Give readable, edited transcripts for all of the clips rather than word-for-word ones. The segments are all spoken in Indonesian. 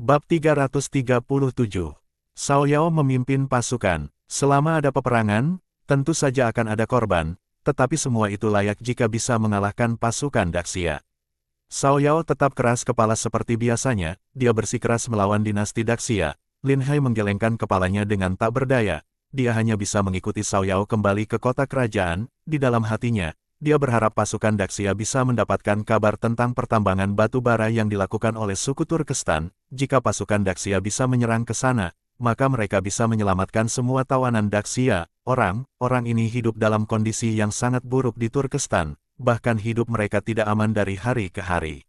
Bab 337. Cao Yao memimpin pasukan. Selama ada peperangan, tentu saja akan ada korban, tetapi semua itu layak jika bisa mengalahkan pasukan Daxia. Cao Yao tetap keras kepala seperti biasanya, dia bersikeras melawan dinasti Daxia. Lin Hai menggelengkan kepalanya dengan tak berdaya, dia hanya bisa mengikuti Cao Yao kembali ke kota kerajaan. Di dalam hatinya, dia berharap pasukan Daxia bisa mendapatkan kabar tentang pertambangan batu bara yang dilakukan oleh suku Turkestan. Jika pasukan Daxia bisa menyerang ke sana, maka mereka bisa menyelamatkan semua tawanan Daxia. Orang ini hidup dalam kondisi yang sangat buruk di Turkestan, bahkan hidup mereka tidak aman dari hari ke hari.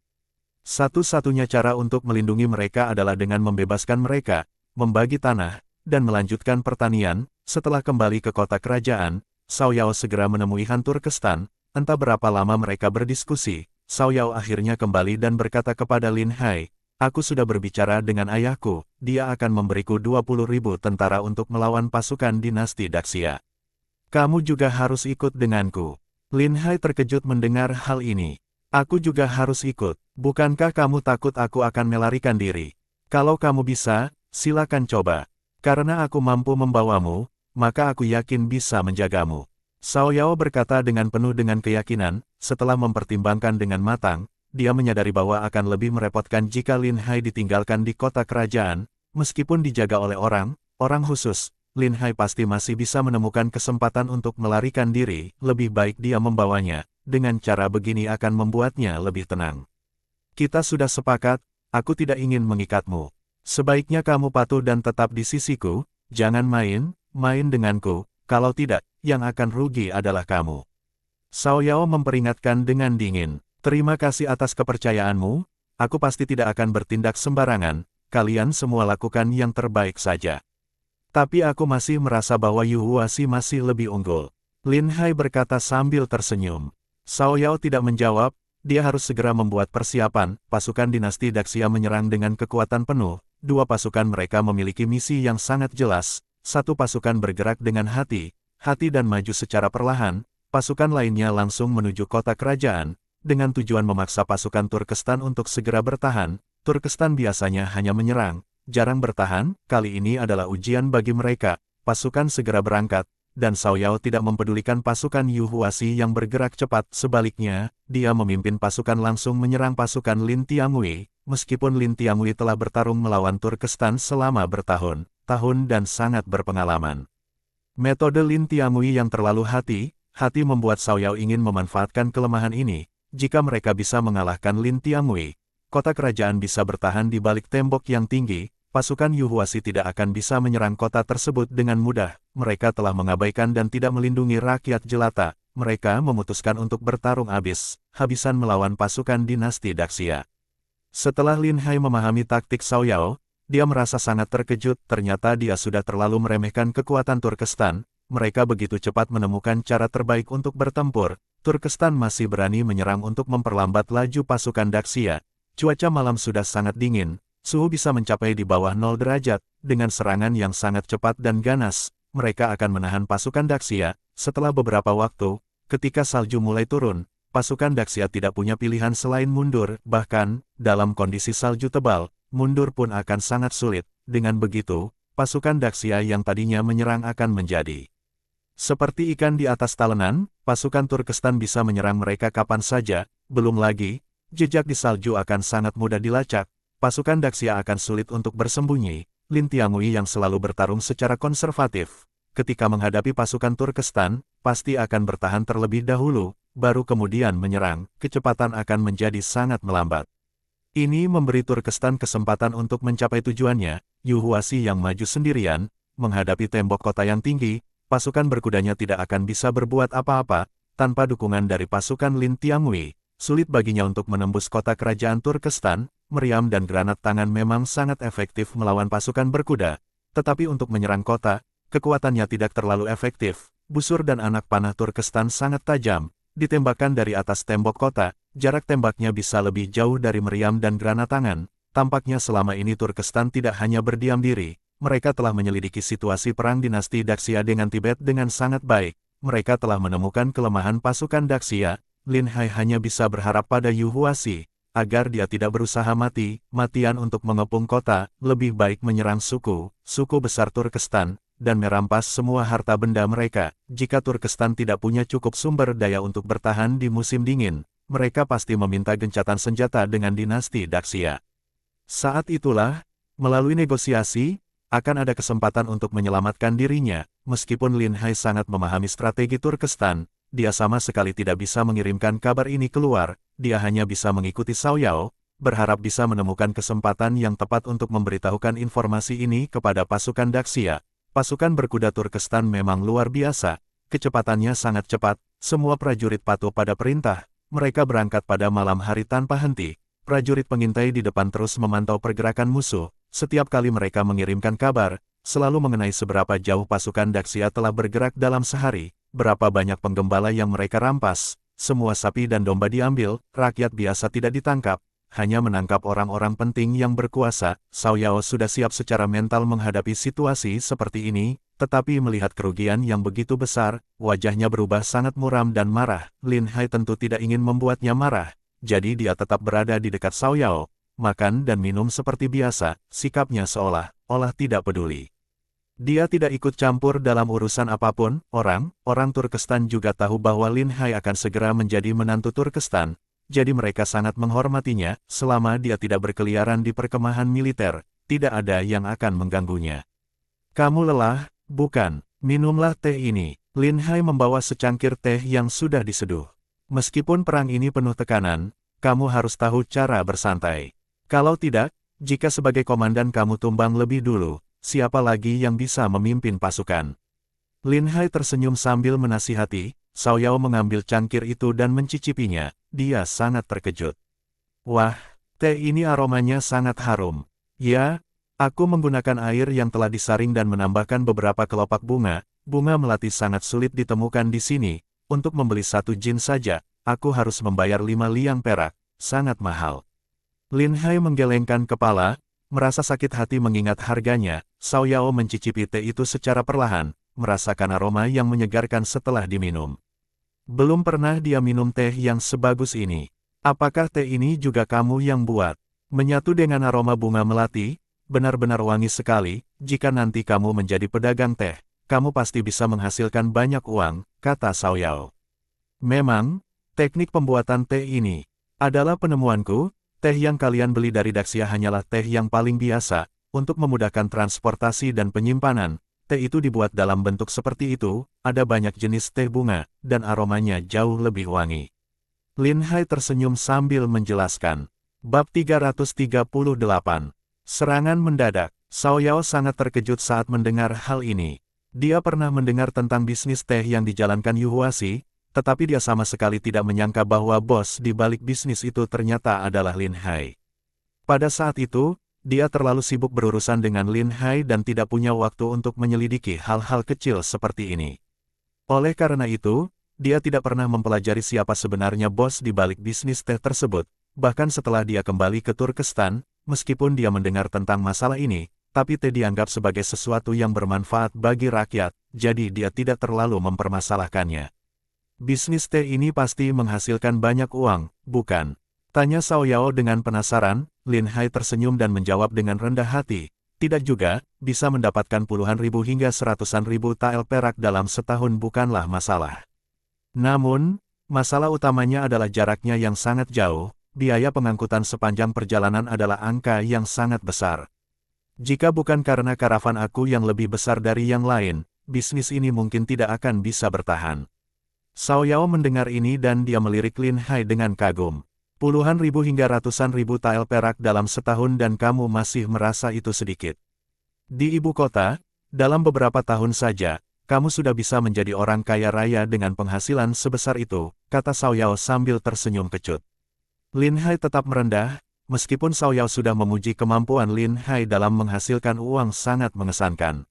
Satu-satunya cara untuk melindungi mereka adalah dengan membebaskan mereka, membagi tanah, dan melanjutkan pertanian. Setelah kembali ke kota kerajaan, Cao Yao segera menemui Han Turkestan. Entah berapa lama mereka berdiskusi, Cao Yao akhirnya kembali dan berkata kepada Lin Hai, "Aku sudah berbicara dengan ayahku, dia akan memberiku 20.000 tentara untuk melawan pasukan dinasti Daxia. Kamu juga harus ikut denganku." Lin Hai terkejut mendengar hal ini. "Aku juga harus ikut, bukankah kamu takut aku akan melarikan diri? Kalau kamu bisa, silakan coba. Karena aku mampu membawamu, maka aku yakin bisa menjagamu." Cao Yao berkata dengan penuh dengan keyakinan. Setelah mempertimbangkan dengan matang, dia menyadari bahwa akan lebih merepotkan jika Lin Hai ditinggalkan di kota kerajaan. Meskipun dijaga oleh orang khusus, Lin Hai pasti masih bisa menemukan kesempatan untuk melarikan diri. Lebih baik dia membawanya. Dengan cara begini akan membuatnya lebih tenang. "Kita sudah sepakat, aku tidak ingin mengikatmu. Sebaiknya kamu patuh dan tetap di sisiku, jangan main denganku, kalau tidak, yang akan rugi adalah kamu." Cao Yao memperingatkan dengan dingin. "Terima kasih atas kepercayaanmu, aku pasti tidak akan bertindak sembarangan, kalian semua lakukan yang terbaik saja. Tapi aku masih merasa bahwa Yu Huaxi masih lebih unggul." Lin Hai berkata sambil tersenyum. Cao Yao tidak menjawab, dia harus segera membuat persiapan. Pasukan dinasti Daxia menyerang dengan kekuatan penuh. Dua pasukan mereka memiliki misi yang sangat jelas. Satu pasukan bergerak dengan hati dan maju secara perlahan, pasukan lainnya langsung menuju kota kerajaan, dengan tujuan memaksa pasukan Turkestan untuk segera bertahan. Turkestan biasanya hanya menyerang, jarang bertahan, kali ini adalah ujian bagi mereka. Pasukan segera berangkat, dan Cao Yao tidak mempedulikan pasukan Yu Huaxi yang bergerak cepat. Sebaliknya, dia memimpin pasukan langsung menyerang pasukan Lin Tiangui. Meskipun Lin Tiangui telah bertarung melawan Turkestan selama bertahun-tahun dan sangat berpengalaman. Metode Lin Tiangui yang terlalu hati membuat Cao Yao ingin memanfaatkan kelemahan ini. Jika mereka bisa mengalahkan Lin Tiangui, kota kerajaan bisa bertahan di balik tembok yang tinggi. Pasukan Yu Huaxi tidak akan bisa menyerang kota tersebut dengan mudah. Mereka telah mengabaikan dan tidak melindungi rakyat jelata. Mereka memutuskan untuk bertarung habis-habisan melawan pasukan dinasti Daxia. Setelah Lin Hai memahami taktik Cao Yao, dia merasa sangat terkejut. Ternyata dia sudah terlalu meremehkan kekuatan Turkestan. Mereka begitu cepat menemukan cara terbaik untuk bertempur. Turkestan masih berani menyerang untuk memperlambat laju pasukan Daxia. Cuaca malam sudah sangat dingin, suhu bisa mencapai di bawah 0 derajat. Dengan serangan yang sangat cepat dan ganas, mereka akan menahan pasukan Daxia. Setelah beberapa waktu, ketika salju mulai turun, pasukan Daxia tidak punya pilihan selain mundur. Bahkan, dalam kondisi salju tebal, mundur pun akan sangat sulit. Dengan begitu, pasukan Daxia yang tadinya menyerang akan menjadi seperti ikan di atas talenan. Pasukan Turkestan bisa menyerang mereka kapan saja. Belum lagi, jejak di salju akan sangat mudah dilacak. Pasukan Daxia akan sulit untuk bersembunyi. Lin Tiangui yang selalu bertarung secara konservatif, ketika menghadapi pasukan Turkestan, pasti akan bertahan terlebih dahulu, baru kemudian menyerang. Kecepatan akan menjadi sangat melambat. Ini memberi Turkestan kesempatan untuk mencapai tujuannya. Yu Huaxi yang maju sendirian, menghadapi tembok kota yang tinggi, pasukan berkudanya tidak akan bisa berbuat apa-apa. Tanpa dukungan dari pasukan Lin Tiangui, sulit baginya untuk menembus kota kerajaan Turkestan. Meriam dan granat tangan memang sangat efektif melawan pasukan berkuda, tetapi untuk menyerang kota, kekuatannya tidak terlalu efektif. Busur dan anak panah Turkestan sangat tajam, ditembakkan dari atas tembok kota. Jarak tembaknya bisa lebih jauh dari meriam dan granat tangan. Tampaknya selama ini Turkestan tidak hanya berdiam diri, mereka telah menyelidiki situasi perang dinasti Daxia dengan Tibet dengan sangat baik. Mereka telah menemukan kelemahan pasukan Daxia. Lin Hai hanya bisa berharap pada Yu Huaxi. agar dia tidak berusaha mati-matian untuk mengepung kota, lebih baik menyerang suku besar Turkestan, dan merampas semua harta benda mereka. Jika Turkestan tidak punya cukup sumber daya untuk bertahan di musim dingin, mereka pasti meminta gencatan senjata dengan dinasti Daxia. Saat itulah, melalui negosiasi, akan ada kesempatan untuk menyelamatkan dirinya. Meskipun Lin Hai sangat memahami strategi Turkestan, dia sama sekali tidak bisa mengirimkan kabar ini keluar. Dia hanya bisa mengikuti Cao Yao, berharap bisa menemukan kesempatan yang tepat untuk memberitahukan informasi ini kepada pasukan Daxia. Pasukan berkuda Turkestan memang luar biasa, kecepatannya sangat cepat, semua prajurit patuh pada perintah, mereka berangkat pada malam hari tanpa henti. Prajurit pengintai di depan terus memantau pergerakan musuh. Setiap kali mereka mengirimkan kabar, selalu mengenai seberapa jauh pasukan Daxia telah bergerak dalam sehari, berapa banyak penggembala yang mereka rampas, semua sapi dan domba diambil, rakyat biasa tidak ditangkap, hanya menangkap orang-orang penting yang berkuasa. Cao Yao sudah siap secara mental menghadapi situasi seperti ini, tetapi melihat kerugian yang begitu besar, wajahnya berubah sangat muram dan marah. Lin Hai tentu tidak ingin membuatnya marah, jadi dia tetap berada di dekat Cao Yao, makan dan minum seperti biasa, sikapnya seolah-olah tidak peduli. Dia tidak ikut campur dalam urusan apapun. Orang Turkestan juga tahu bahwa Lin Hai akan segera menjadi menantu Turkestan, jadi mereka sangat menghormatinya. Selama dia tidak berkeliaran di perkemahan militer, tidak ada yang akan mengganggunya. Kamu lelah, bukan? Minumlah teh ini. Lin Hai membawa secangkir teh yang sudah diseduh. Meskipun perang ini penuh tekanan, kamu harus tahu cara bersantai. Kalau tidak, jika sebagai komandan kamu tumbang lebih dulu, siapa lagi yang bisa memimpin pasukan? Lin Hai tersenyum sambil menasihati. Cao Yao mengambil cangkir itu dan mencicipinya. Dia sangat terkejut. Wah, teh ini aromanya sangat harum. Ya, aku menggunakan air yang telah disaring dan menambahkan beberapa kelopak bunga. Bunga melati sangat sulit ditemukan di sini. Untuk membeli satu jin saja, aku harus membayar 5 liang perak. Sangat mahal. Lin Hai menggelengkan kepala, merasa sakit hati mengingat harganya. Cao Yao mencicipi teh itu secara perlahan, merasakan aroma yang menyegarkan setelah diminum. Belum pernah dia minum teh yang sebagus ini. Apakah teh ini juga kamu yang buat? Menyatu dengan aroma bunga melati, benar-benar wangi sekali. Jika nanti kamu menjadi pedagang teh, kamu pasti bisa menghasilkan banyak uang, kata Cao Yao. Memang, teknik pembuatan teh ini adalah penemuanku. Teh yang kalian beli dari Daxia hanyalah teh yang paling biasa. Untuk memudahkan transportasi dan penyimpanan, teh itu dibuat dalam bentuk seperti itu. Ada banyak jenis teh bunga, dan aromanya jauh lebih wangi. Lin Hai tersenyum sambil menjelaskan. Bab 338. Serangan mendadak. Cao Yao sangat terkejut saat mendengar hal ini. Dia pernah mendengar tentang bisnis teh yang dijalankan Yu Huaxi, tetapi dia sama sekali tidak menyangka bahwa bos di balik bisnis itu ternyata adalah Lin Hai. Pada saat itu, dia terlalu sibuk berurusan dengan Lin Hai dan tidak punya waktu untuk menyelidiki hal-hal kecil seperti ini. Oleh karena itu, dia tidak pernah mempelajari siapa sebenarnya bos di balik bisnis teh tersebut. Bahkan setelah dia kembali ke Turkestan, meskipun dia mendengar tentang masalah ini, tapi teh dianggap sebagai sesuatu yang bermanfaat bagi rakyat, jadi dia tidak terlalu mempermasalahkannya. Bisnis teh ini pasti menghasilkan banyak uang, bukan? Tanya Cao Yao dengan penasaran. Lin Hai tersenyum dan menjawab dengan rendah hati. Tidak juga, bisa mendapatkan puluhan ribu hingga seratusan ribu tael perak dalam setahun bukanlah masalah. Namun, masalah utamanya adalah jaraknya yang sangat jauh. Biaya pengangkutan sepanjang perjalanan adalah angka yang sangat besar. Jika bukan karena karavan aku yang lebih besar dari yang lain, bisnis ini mungkin tidak akan bisa bertahan. Cao Yao mendengar ini dan dia melirik Lin Hai dengan kagum. Puluhan ribu hingga ratusan ribu tael perak dalam setahun dan kamu masih merasa itu sedikit. Di ibu kota, dalam beberapa tahun saja, kamu sudah bisa menjadi orang kaya raya dengan penghasilan sebesar itu, kata Cao Yao sambil tersenyum kecut. Lin Hai tetap merendah, meskipun Cao Yao sudah memuji kemampuan Lin Hai dalam menghasilkan uang sangat mengesankan.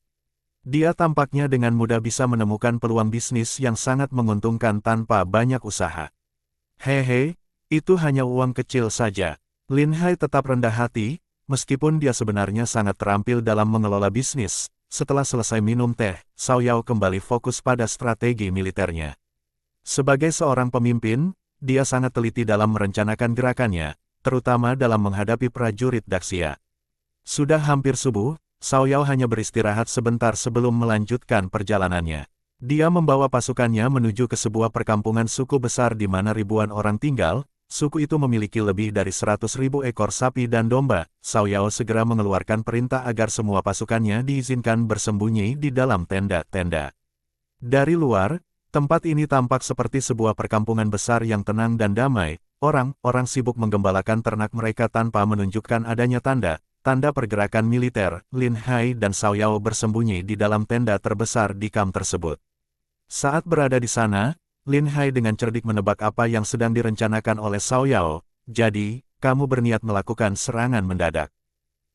Dia tampaknya dengan mudah bisa menemukan peluang bisnis yang sangat menguntungkan tanpa banyak usaha. Hehe, itu hanya uang kecil saja. Lin Hai tetap rendah hati, meskipun dia sebenarnya sangat terampil dalam mengelola bisnis. Setelah selesai minum teh, Cao Yao kembali fokus pada strategi militernya. Sebagai seorang pemimpin, dia sangat teliti dalam merencanakan gerakannya. terutama dalam menghadapi prajurit Daxia. Sudah hampir subuh, Xiao Yao hanya beristirahat sebentar sebelum melanjutkan perjalanannya. Dia membawa pasukannya menuju ke sebuah perkampungan suku besar di mana ribuan orang tinggal. Suku itu memiliki lebih dari 100.000 ekor sapi dan domba. Xiao Yao segera mengeluarkan perintah agar semua pasukannya diizinkan bersembunyi di dalam tenda-tenda. Dari luar, tempat ini tampak seperti sebuah perkampungan besar yang tenang dan damai. Orang-orang sibuk menggembalakan ternak mereka tanpa menunjukkan adanya tanda pergerakan militer. Lin Hai dan Xiao Yao bersembunyi di dalam tenda terbesar di kamp tersebut. Saat berada di sana, Lin Hai dengan cerdik menebak apa yang sedang direncanakan oleh Xiao Yao. Jadi, kamu berniat melakukan serangan mendadak?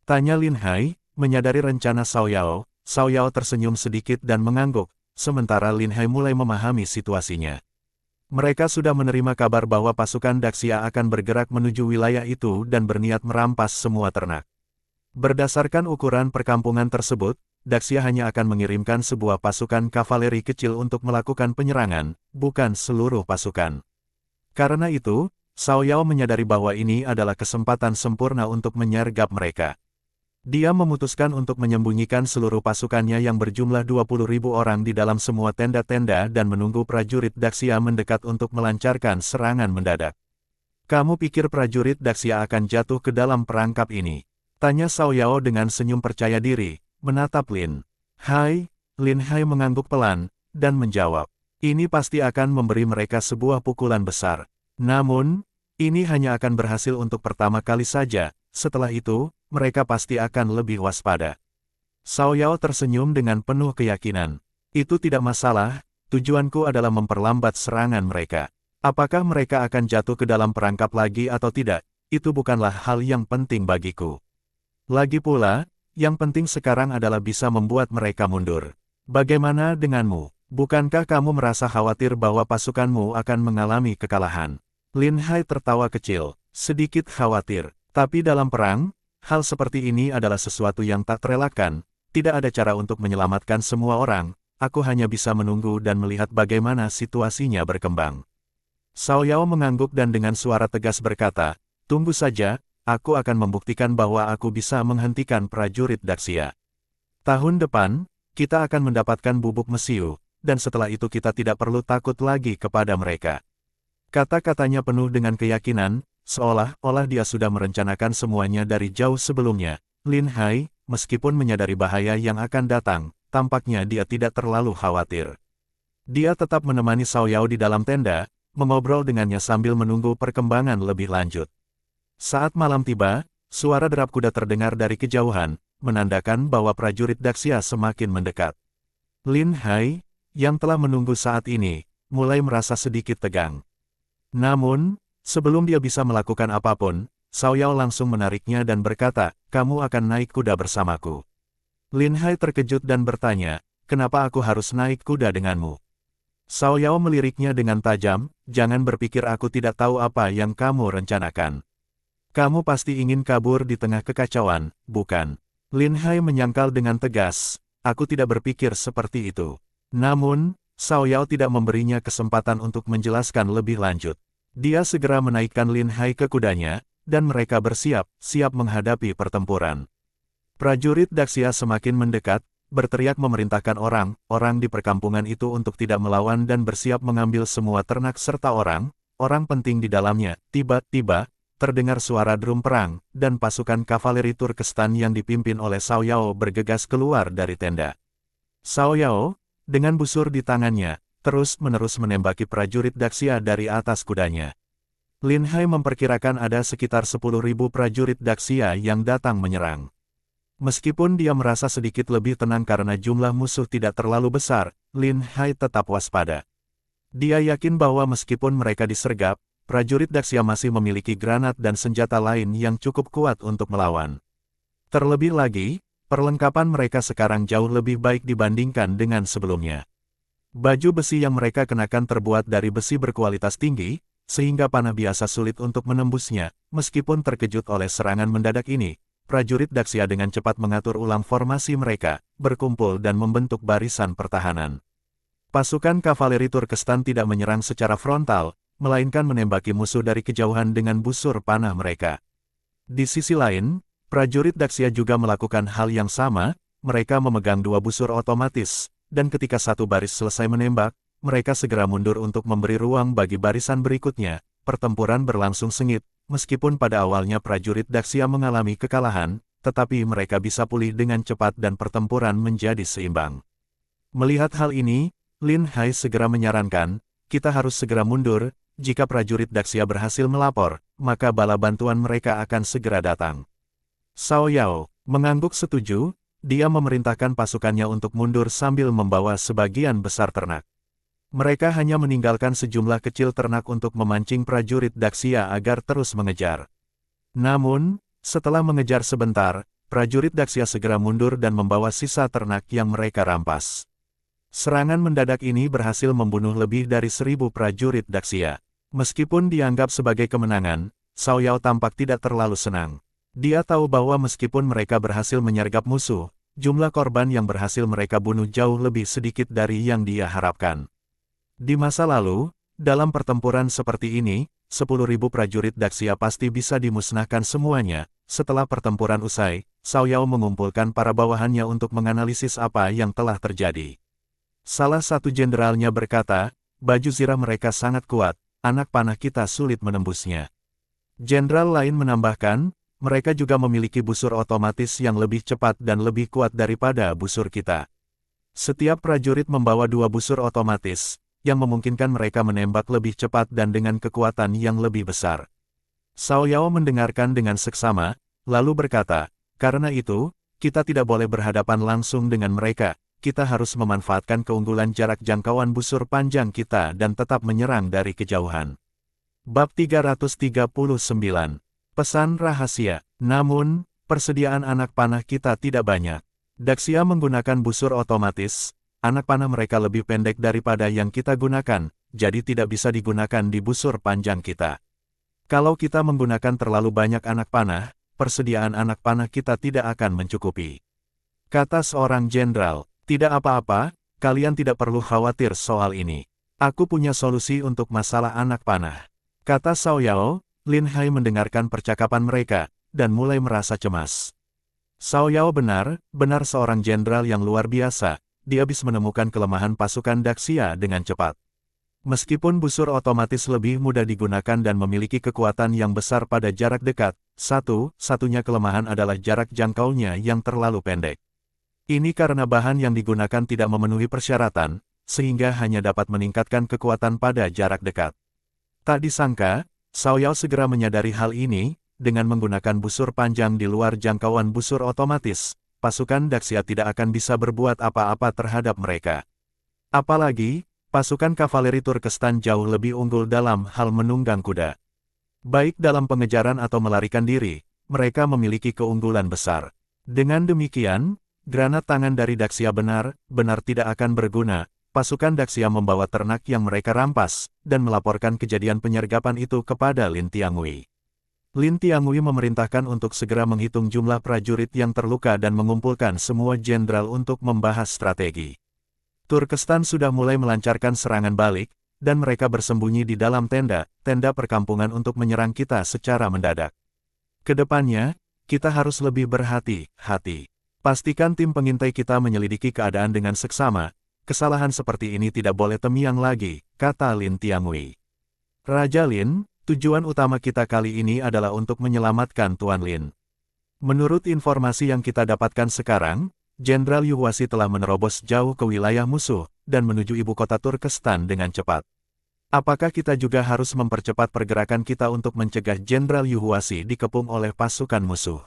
Tanya Lin Hai, menyadari rencana Xiao Yao. Xiao Yao tersenyum sedikit dan mengangguk, sementara Lin Hai mulai memahami situasinya. Mereka sudah menerima kabar bahwa pasukan Daxia akan bergerak menuju wilayah itu dan berniat merampas semua ternak. Berdasarkan ukuran perkampungan tersebut, Daxia hanya akan mengirimkan sebuah pasukan kavaleri kecil untuk melakukan penyerangan, bukan seluruh pasukan. Karena itu, Xiao Yao menyadari bahwa ini adalah kesempatan sempurna untuk menyergap mereka. Dia memutuskan untuk menyembunyikan seluruh pasukannya yang berjumlah 20.000 orang di dalam semua tenda-tenda dan menunggu prajurit Daxia mendekat untuk melancarkan serangan mendadak. Kamu pikir prajurit Daxia akan jatuh ke dalam perangkap ini? Tanya Xiao Yao dengan senyum percaya diri, menatap Lin Hai. Lin Hai mengangguk pelan, dan menjawab, ini pasti akan memberi mereka sebuah pukulan besar. Namun, ini hanya akan berhasil untuk pertama kali saja, setelah itu, mereka pasti akan lebih waspada. Xiao Yao tersenyum dengan penuh keyakinan. Itu tidak masalah, tujuanku adalah memperlambat serangan mereka. Apakah mereka akan jatuh ke dalam perangkap lagi atau tidak, itu bukanlah hal yang penting bagiku. Lagi pula, yang penting sekarang adalah bisa membuat mereka mundur. Bagaimana denganmu? Bukankah kamu merasa khawatir bahwa pasukanmu akan mengalami kekalahan? Lin Hai tertawa kecil, sedikit khawatir. Tapi dalam perang, hal seperti ini adalah sesuatu yang tak terelakkan. Tidak ada cara untuk menyelamatkan semua orang. Aku hanya bisa menunggu dan melihat bagaimana situasinya berkembang. Xiao Yao mengangguk dan dengan suara tegas berkata, tunggu saja. Aku akan membuktikan bahwa aku bisa menghentikan prajurit Daxia. Tahun depan, kita akan mendapatkan bubuk mesiu, dan setelah itu kita tidak perlu takut lagi kepada mereka. Kata-katanya penuh dengan keyakinan, seolah-olah dia sudah merencanakan semuanya dari jauh sebelumnya. Lin Hai, meskipun menyadari bahaya yang akan datang, tampaknya dia tidak terlalu khawatir. Dia tetap menemani Xiao Yao di dalam tenda, mengobrol dengannya sambil menunggu perkembangan lebih lanjut. Saat malam tiba, suara derap kuda terdengar dari kejauhan, menandakan bahwa prajurit Daxia semakin mendekat. Lin Hai, yang telah menunggu saat ini, mulai merasa sedikit tegang. Namun, sebelum dia bisa melakukan apapun, Xiao Yao langsung menariknya dan berkata, kamu akan naik kuda bersamaku. Lin Hai terkejut dan bertanya, kenapa aku harus naik kuda denganmu? Xiao Yao meliriknya dengan tajam, jangan berpikir aku tidak tahu apa yang kamu rencanakan. Kamu pasti ingin kabur di tengah kekacauan, bukan? Lin Hai menyangkal dengan tegas, aku tidak berpikir seperti itu. Namun, Xiao Yao tidak memberinya kesempatan untuk menjelaskan lebih lanjut. Dia segera menaikkan Lin Hai ke kudanya, dan mereka bersiap-siap menghadapi pertempuran. Prajurit Daxia semakin mendekat, berteriak memerintahkan orang-orang di perkampungan itu untuk tidak melawan dan bersiap mengambil semua ternak serta orang penting di dalamnya. Tiba-tiba, terdengar suara drum perang, dan pasukan kavaleri Turkestan yang dipimpin oleh Xiao Yao bergegas keluar dari tenda. Xiao Yao, dengan busur di tangannya, terus-menerus menembaki prajurit Daxia dari atas kudanya. Lin Hai memperkirakan ada sekitar 10.000 prajurit Daxia yang datang menyerang. Meskipun dia merasa sedikit lebih tenang karena jumlah musuh tidak terlalu besar, Lin Hai tetap waspada. Dia yakin bahwa meskipun mereka disergap, prajurit Daxia masih memiliki granat dan senjata lain yang cukup kuat untuk melawan. Terlebih lagi, perlengkapan mereka sekarang jauh lebih baik dibandingkan dengan sebelumnya. Baju besi yang mereka kenakan terbuat dari besi berkualitas tinggi, sehingga panah biasa sulit untuk menembusnya. Meskipun terkejut oleh serangan mendadak ini, prajurit Daxia dengan cepat mengatur ulang formasi mereka, berkumpul dan membentuk barisan pertahanan. Pasukan kavaleri Turkestan tidak menyerang secara frontal, melainkan menembaki musuh dari kejauhan dengan busur panah mereka. Di sisi lain, prajurit Daxia juga melakukan hal yang sama, mereka memegang dua busur otomatis, dan ketika satu baris selesai menembak, mereka segera mundur untuk memberi ruang bagi barisan berikutnya. Pertempuran berlangsung sengit, meskipun pada awalnya prajurit Daxia mengalami kekalahan, tetapi mereka bisa pulih dengan cepat dan pertempuran menjadi seimbang. Melihat hal ini, Lin Hai segera menyarankan, kita harus segera mundur, jika prajurit Daxia berhasil melapor, maka bala bantuan mereka akan segera datang. Cao Yao mengangguk setuju, dia memerintahkan pasukannya untuk mundur sambil membawa sebagian besar ternak. Mereka hanya meninggalkan sejumlah kecil ternak untuk memancing prajurit Daxia agar terus mengejar. Namun, setelah mengejar sebentar, prajurit Daxia segera mundur dan membawa sisa ternak yang mereka rampas. Serangan mendadak ini berhasil membunuh lebih dari 1.000 prajurit Daxia. Meskipun dianggap sebagai kemenangan, Cao Yao tampak tidak terlalu senang. Dia tahu bahwa meskipun mereka berhasil menyergap musuh, jumlah korban yang berhasil mereka bunuh jauh lebih sedikit dari yang dia harapkan. Di masa lalu, dalam pertempuran seperti ini, 10.000 prajurit Daxia pasti bisa dimusnahkan semuanya. Setelah pertempuran usai, Cao Yao mengumpulkan para bawahannya untuk menganalisis apa yang telah terjadi. Salah satu jenderalnya berkata, baju zirah mereka sangat kuat, anak panah kita sulit menembusnya. Jenderal lain menambahkan, mereka juga memiliki busur otomatis yang lebih cepat dan lebih kuat daripada busur kita. Setiap prajurit membawa 2 busur otomatis, yang memungkinkan mereka menembak lebih cepat dan dengan kekuatan yang lebih besar. Cao Yao mendengarkan dengan seksama, lalu berkata, karena itu, kita tidak boleh berhadapan langsung dengan mereka, kita harus memanfaatkan keunggulan jarak jangkauan busur panjang kita dan tetap menyerang dari kejauhan. Bab 339. Pesan rahasia. Namun, persediaan anak panah kita tidak banyak. Daxia menggunakan busur otomatis, anak panah mereka lebih pendek daripada yang kita gunakan, jadi tidak bisa digunakan di busur panjang kita. Kalau kita menggunakan terlalu banyak anak panah, persediaan anak panah kita tidak akan mencukupi. Kata seorang jenderal, tidak apa-apa, kalian tidak perlu khawatir soal ini. Aku punya solusi untuk masalah anak panah. Kata Cao Yao. Lin Hai mendengarkan percakapan mereka, dan mulai merasa cemas. Cao Yao benar seorang jenderal yang luar biasa, dia bisa menemukan kelemahan pasukan Daxia dengan cepat. Meskipun busur otomatis lebih mudah digunakan dan memiliki kekuatan yang besar pada jarak dekat, satu-satunya kelemahan adalah jarak jangkaunya yang terlalu pendek. Ini karena bahan yang digunakan tidak memenuhi persyaratan, sehingga hanya dapat meningkatkan kekuatan pada jarak dekat. Tak disangka, Cao Yao segera menyadari hal ini, dengan menggunakan busur panjang di luar jangkauan busur otomatis, pasukan Daxia tidak akan bisa berbuat apa-apa terhadap mereka. Apalagi, pasukan kavaleri Turkestan jauh lebih unggul dalam hal menunggang kuda. Baik dalam pengejaran atau melarikan diri, mereka memiliki keunggulan besar. Dengan demikian, granat tangan dari Daxia benar-benar tidak akan berguna. Pasukan Daxia membawa ternak yang mereka rampas, dan melaporkan kejadian penyergapan itu kepada Lin Tiangui. Lin Tiangui memerintahkan untuk segera menghitung jumlah prajurit yang terluka dan mengumpulkan semua jenderal untuk membahas strategi. Turkestan sudah mulai melancarkan serangan balik, dan mereka bersembunyi di dalam tenda perkampungan untuk menyerang kita secara mendadak. Kedepannya, kita harus lebih berhati-hati. Pastikan tim pengintai kita menyelidiki keadaan dengan seksama. Kesalahan seperti ini tidak boleh temiang lagi, kata Lin Tiangui. Raja Lin, tujuan utama kita kali ini adalah untuk menyelamatkan Tuan Lin. Menurut informasi yang kita dapatkan sekarang, Jenderal Yuhuasi telah menerobos jauh ke wilayah musuh, dan menuju ibu kota Turkestan dengan cepat. Apakah kita juga harus mempercepat pergerakan kita untuk mencegah Jenderal Yuhuasi dikepung oleh pasukan musuh?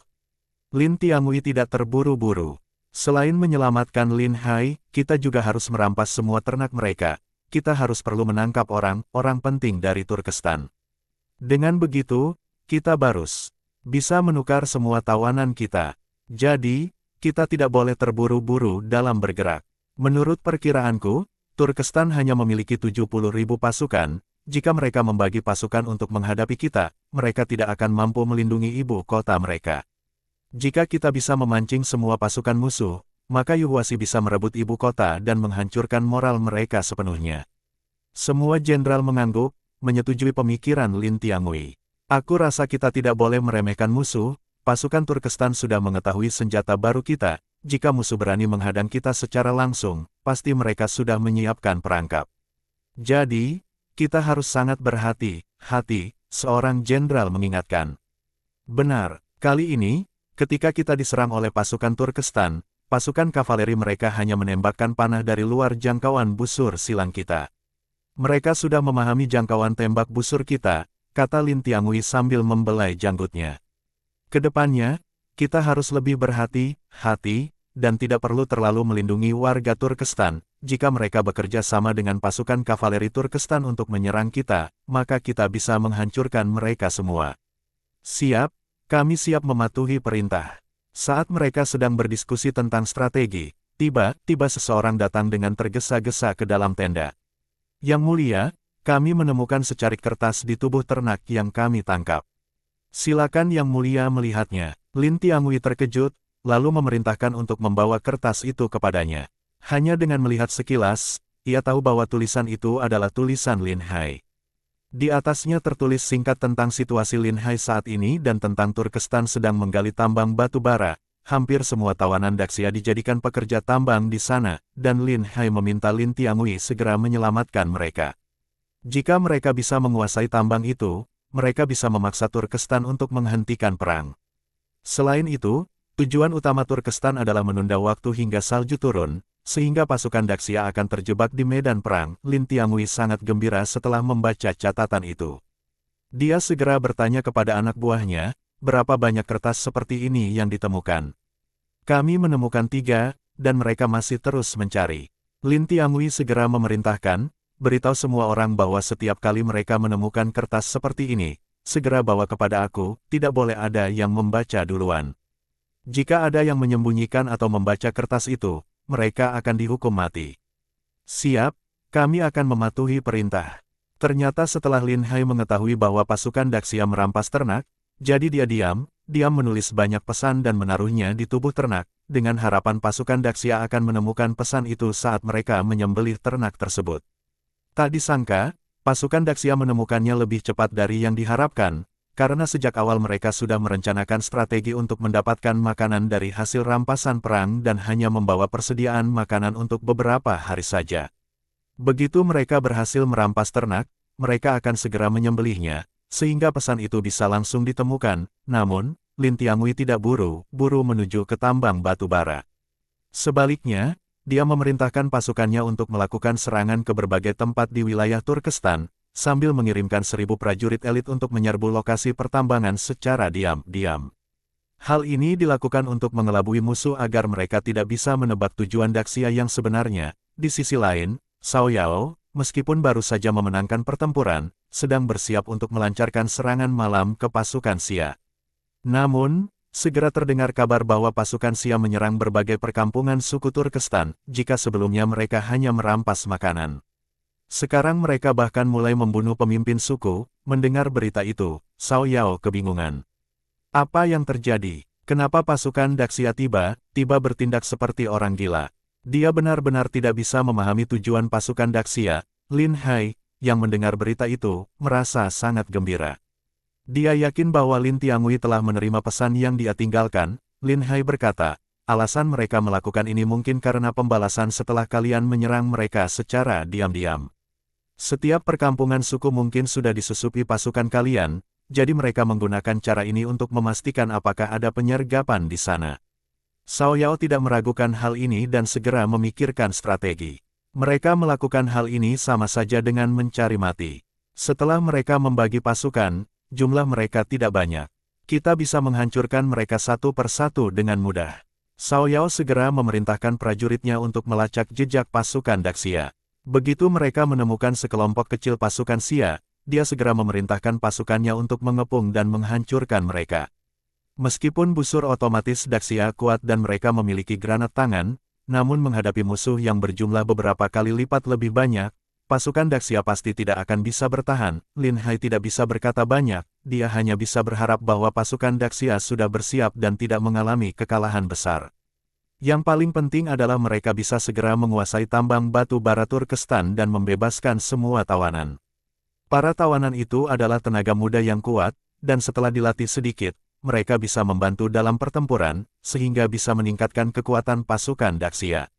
Lin Tiangui tidak terburu-buru. Selain menyelamatkan Lin Hai, kita juga harus merampas semua ternak mereka. Kita harus perlu menangkap orang-orang penting dari Turkestan. Dengan begitu, kita bisa menukar semua tawanan kita. Jadi, kita tidak boleh terburu-buru dalam bergerak. Menurut perkiraanku, Turkestan hanya memiliki 70.000 pasukan. Jika mereka membagi pasukan untuk menghadapi kita, mereka tidak akan mampu melindungi ibu kota mereka. Jika kita bisa memancing semua pasukan musuh, maka Yuhuasi bisa merebut ibu kota dan menghancurkan moral mereka sepenuhnya. Semua jenderal mengangguk, menyetujui pemikiran Lin Tiangui. Aku rasa kita tidak boleh meremehkan musuh, pasukan Turkestan sudah mengetahui senjata baru kita, jika musuh berani menghadang kita secara langsung, pasti mereka sudah menyiapkan perangkap. Jadi, kita harus sangat berhati-hati, seorang jenderal mengingatkan. Benar, kali ini, ketika kita diserang oleh pasukan Turkestan, pasukan kavaleri mereka hanya menembakkan panah dari luar jangkauan busur silang kita. Mereka sudah memahami jangkauan tembak busur kita, kata Lin Tiangui sambil membelai janggutnya. Kedepannya, kita harus lebih berhati-hati, dan tidak perlu terlalu melindungi warga Turkestan. Jika mereka bekerja sama dengan pasukan kavaleri Turkestan untuk menyerang kita, maka kita bisa menghancurkan mereka semua. Siap, kami siap mematuhi perintah. Saat mereka sedang berdiskusi tentang strategi, tiba-tiba seseorang datang dengan tergesa-gesa ke dalam tenda. Yang mulia, kami menemukan secarik kertas di tubuh ternak yang kami tangkap. Silakan Yang Mulia melihatnya. Lin Tiangui terkejut, lalu memerintahkan untuk membawa kertas itu kepadanya. Hanya dengan melihat sekilas, ia tahu bahwa tulisan itu adalah tulisan Lin Hai. Di atasnya tertulis singkat tentang situasi Lin Hai saat ini dan tentang Turkestan sedang menggali tambang batu bara. Hampir semua tawanan Daxia dijadikan pekerja tambang di sana, dan Lin Hai meminta Lin Tiangui segera menyelamatkan mereka. Jika mereka bisa menguasai tambang itu, mereka bisa memaksa Turkestan untuk menghentikan perang. Selain itu, tujuan utama Turkestan adalah menunda waktu hingga salju turun, sehingga pasukan Daxia akan terjebak di medan perang. Lin Tiangui sangat gembira setelah membaca catatan itu. Dia segera bertanya kepada anak buahnya, berapa banyak kertas seperti ini yang ditemukan. Kami menemukan 3, dan mereka masih terus mencari. Lin Tiangui segera memerintahkan, beritahu semua orang bahwa setiap kali mereka menemukan kertas seperti ini, segera bawa kepada aku, tidak boleh ada yang membaca duluan. Jika ada yang menyembunyikan atau membaca kertas itu, mereka akan dihukum mati. Siap, kami akan mematuhi perintah. Ternyata setelah Lin Hai mengetahui bahwa pasukan Daxia merampas ternak, jadi dia diam menulis banyak pesan dan menaruhnya di tubuh ternak, dengan harapan pasukan Daxia akan menemukan pesan itu saat mereka menyembelih ternak tersebut. Tak disangka, pasukan Daxia menemukannya lebih cepat dari yang diharapkan, karena sejak awal mereka sudah merencanakan strategi untuk mendapatkan makanan dari hasil rampasan perang dan hanya membawa persediaan makanan untuk beberapa hari saja. Begitu mereka berhasil merampas ternak, mereka akan segera menyembelihnya, sehingga pesan itu bisa langsung ditemukan. Namun, Lin Tiangui tidak buru-buru menuju ke tambang batu bara. Sebaliknya, dia memerintahkan pasukannya untuk melakukan serangan ke berbagai tempat di wilayah Turkestan, sambil mengirimkan 1.000 prajurit elit untuk menyerbu lokasi pertambangan secara diam-diam. Hal ini dilakukan untuk mengelabui musuh agar mereka tidak bisa menebak tujuan Daxia yang sebenarnya. Di sisi lain, Cao Yao, meskipun baru saja memenangkan pertempuran, sedang bersiap untuk melancarkan serangan malam ke pasukan Xia. Namun, segera terdengar kabar bahwa pasukan Xia menyerang berbagai perkampungan suku Turkestan, jika sebelumnya mereka hanya merampas makanan. Sekarang mereka bahkan mulai membunuh pemimpin suku. Mendengar berita itu, Cao Yao kebingungan. Apa yang terjadi? Kenapa pasukan Daxia tiba-tiba bertindak seperti orang gila? Dia benar-benar tidak bisa memahami tujuan pasukan Daxia. Lin Hai, yang mendengar berita itu, merasa sangat gembira. Dia yakin bahwa Lin Tiangui telah menerima pesan yang dia tinggalkan. Lin Hai berkata, alasan mereka melakukan ini mungkin karena pembalasan setelah kalian menyerang mereka secara diam-diam. Setiap perkampungan suku mungkin sudah disusupi pasukan kalian, jadi mereka menggunakan cara ini untuk memastikan apakah ada penyergapan di sana. Cao Yao tidak meragukan hal ini dan segera memikirkan strategi. Mereka melakukan hal ini sama saja dengan mencari mati. Setelah mereka membagi pasukan, jumlah mereka tidak banyak. Kita bisa menghancurkan mereka satu persatu dengan mudah. Cao Yao segera memerintahkan prajuritnya untuk melacak jejak pasukan Daxia. Begitu mereka menemukan sekelompok kecil pasukan Xia, dia segera memerintahkan pasukannya untuk mengepung dan menghancurkan mereka. Meskipun busur otomatis Daxia kuat dan mereka memiliki granat tangan, namun menghadapi musuh yang berjumlah beberapa kali lipat lebih banyak, pasukan Daxia pasti tidak akan bisa bertahan. Lin Hai tidak bisa berkata banyak, dia hanya bisa berharap bahwa pasukan Daxia sudah bersiap dan tidak mengalami kekalahan besar. Yang paling penting adalah mereka bisa segera menguasai tambang batu bara Turkestan dan membebaskan semua tawanan. Para tawanan itu adalah tenaga muda yang kuat, dan setelah dilatih sedikit, mereka bisa membantu dalam pertempuran, sehingga bisa meningkatkan kekuatan pasukan Daxia.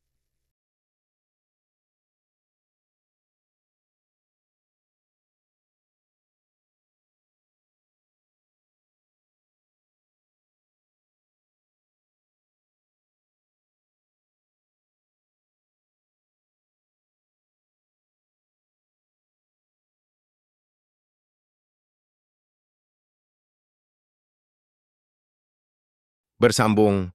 Bersambung